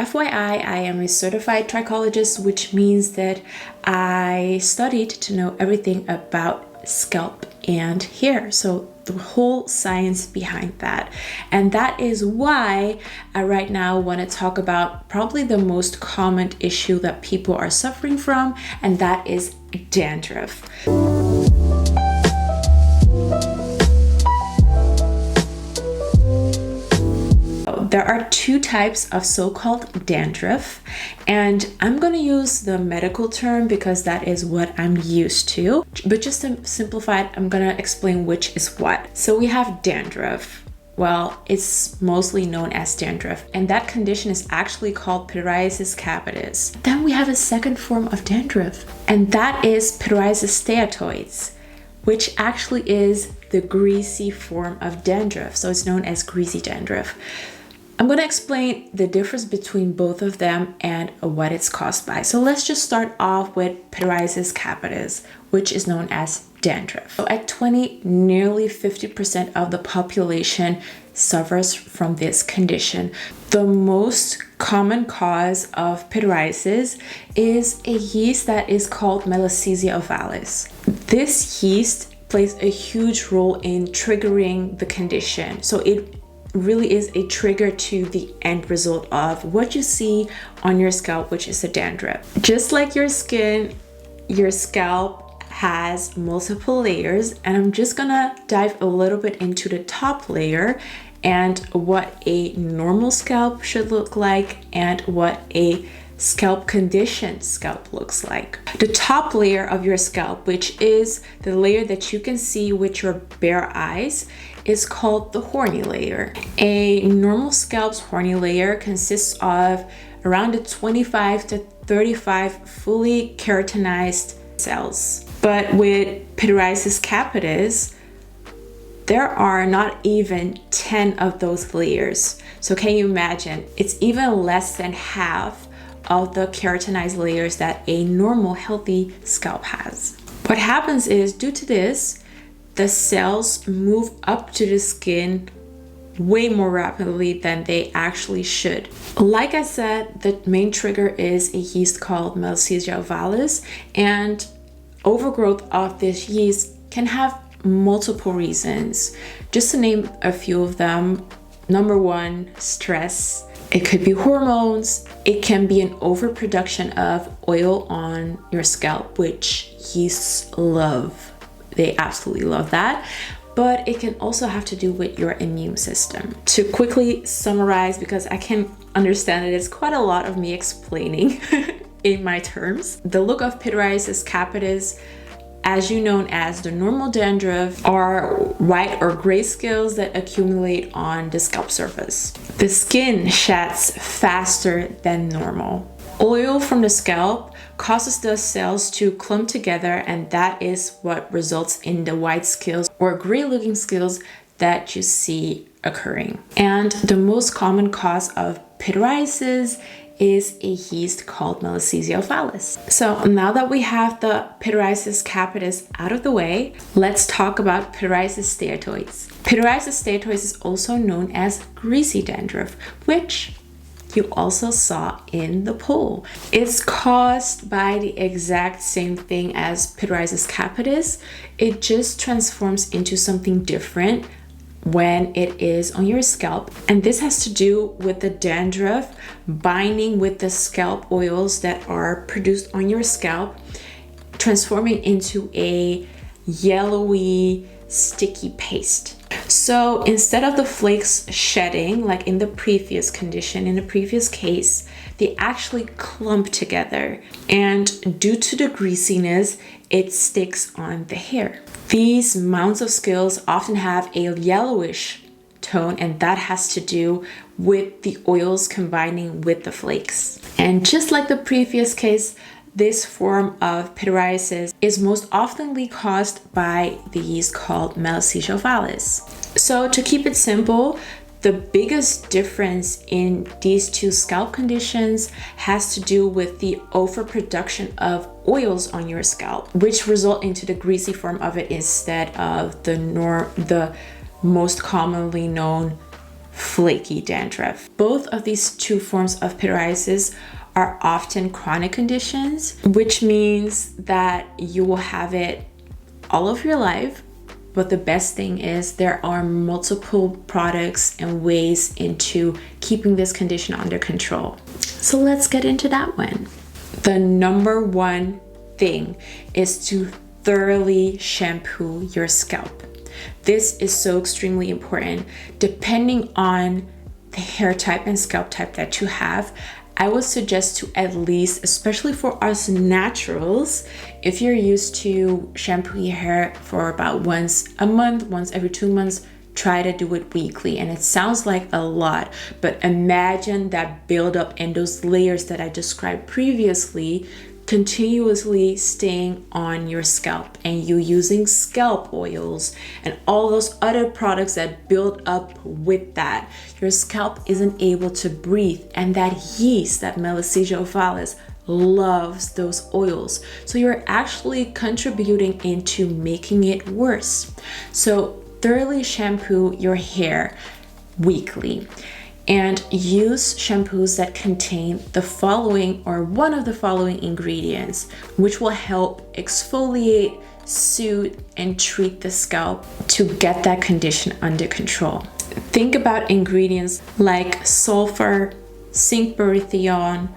FYI, I am a certified trichologist, which means that I studied to know everything about scalp and hair. So the whole science behind that. And that is why I right now want to talk about probably the most common issue that people are suffering from, and that is dandruff. There are two types of so-called dandruff, and I'm going to use the medical term because that is what I'm used to. But just to simplify it, I'm going to explain which is what. So we have dandruff. Well, it's mostly known as dandruff, and that condition is actually called pityriasis capitis. Then we have a second form of dandruff, and that is pityriasis steatoides, which actually is the greasy form of dandruff. So it's known as greasy dandruff. I'm going to explain the difference between both of them and what it's caused by. So let's just start off with pityriasis capitis, which is known as dandruff. So at 20, nearly 50% of the population suffers from this condition. The most common cause of pityriasis is a yeast that is called Malassezia ovalis. This yeast plays a huge role in triggering the condition. So it really is a trigger to the end result of what you see on your scalp, which is a dandruff. Just like your skin, your scalp has multiple layers, and I'm just gonna dive a little bit into the top layer and what a normal scalp should look like and what a scalp conditioned scalp looks like. The top layer of your scalp, which is the layer that you can see with your bare eyes, is called the horny layer. A normal scalp's horny layer consists of around 25 to 35 fully keratinized cells. But with pityriasis capitis, there are not even 10 of those layers. So can you imagine? It's even less than half of the keratinized layers that a normal healthy scalp has. What happens is, due to this, the cells move up to the skin way more rapidly than they actually should. Like I said, the main trigger is a yeast called Malassezia ovalis, and overgrowth of this yeast can have multiple reasons. Just to name a few of them, number one, stress. It could be hormones. It can be an overproduction of oil on your scalp, which yeasts love. They absolutely love that. But it can also have to do with your immune system. To quickly summarize, because I can understand that it's quite a lot of me explaining in my terms. The look of pityriasis capitis, as you know as the normal dandruff, are white or gray scales that accumulate on the scalp surface. The skin sheds faster than normal. Oil from the scalp causes the cells to clump together, and that is what results in the white scales or gray looking scales that you see occurring. And the most common cause of pityriasis is a yeast called Malassezia ovalis. So now that we have the pityriasis capitis out of the way, let's talk about pityriasis steatoides. Pityriasis steatoides is also known as greasy dandruff, which you also saw in the poll. It's caused by the exact same thing as pityriasis capitis. It just transforms into something different when it is on your scalp, and this has to do with the dandruff binding with the scalp oils that are produced on your scalp, transforming into a yellowy sticky paste. So instead of the flakes shedding like in the previous condition, in the previous case, they actually clump together, and due to the greasiness, it sticks on the hair. These mounds of scales often have a yellowish tone, and that has to do with the oils combining with the flakes. And just like the previous case, this form of pityriasis is most oftenly caused by the yeast called Malassezia ovalis. So to keep it simple, the biggest difference in these two scalp conditions has to do with the overproduction of oils on your scalp, which result into the greasy form of it instead of the most commonly known flaky dandruff. Both of these two forms of pityriasis are often chronic conditions, which means that you will have it all of your life. But the best thing is there are multiple products and ways into keeping this condition under control. So let's get into that one. The number one thing is to thoroughly shampoo your scalp. This is so extremely important. Depending on the hair type and scalp type that you have, I would suggest to at least, especially for us naturals, if you're used to shampooing your hair for about once a month, once every 2 months, try to do it weekly. And it sounds like a lot, but imagine that buildup in those layers that I described previously continuously staying on your scalp, and you using scalp oils and all those other products that build up with that. Your scalp isn't able to breathe, and that yeast, that Malassezia ovalis, loves those oils. So you're actually contributing into making it worse. So thoroughly shampoo your hair weekly. And use shampoos that contain the following or one of the following ingredients, which will help exfoliate, soothe, and treat the scalp to get that condition under control. Think about ingredients like sulfur, zinc pyrithione,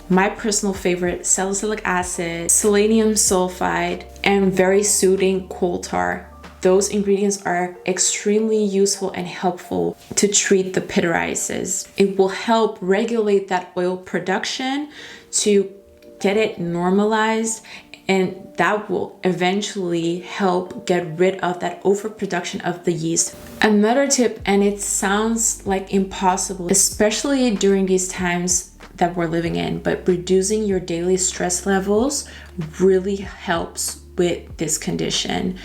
my personal favorite, salicylic acid, selenium sulfide, and very soothing coal tar. Those ingredients are extremely useful and helpful to treat the pityriasis. It will help regulate that oil production to get it normalized, and that will eventually help get rid of that overproduction of the yeast. Another tip, and it sounds like impossible, especially during these times that we're living in, but reducing your daily stress levels really helps with this condition.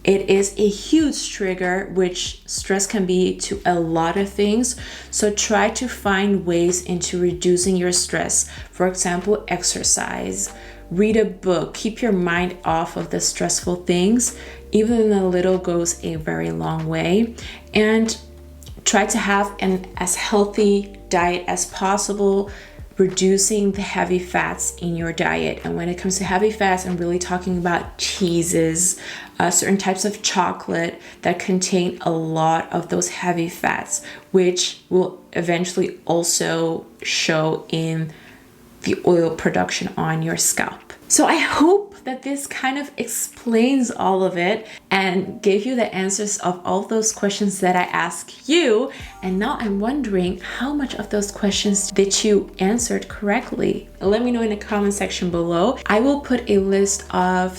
It is a huge trigger, which stress can be to a lot of things. So try to find ways into reducing your stress. For example, exercise, read a book, keep your mind off of the stressful things. Even a little goes a very long way. And try to have an as healthy diet as possible, reducing the heavy fats in your diet. And when it comes to heavy fats, I'm really talking about cheeses, certain types of chocolate that contain a lot of those heavy fats, which will eventually also show in the oil production on your scalp. So I hope that this kind of explains all of it and gave you the answers of all those questions that I asked you. And now I'm wondering how much of those questions did you answer correctly? Let me know in the comment section below. I will put a list of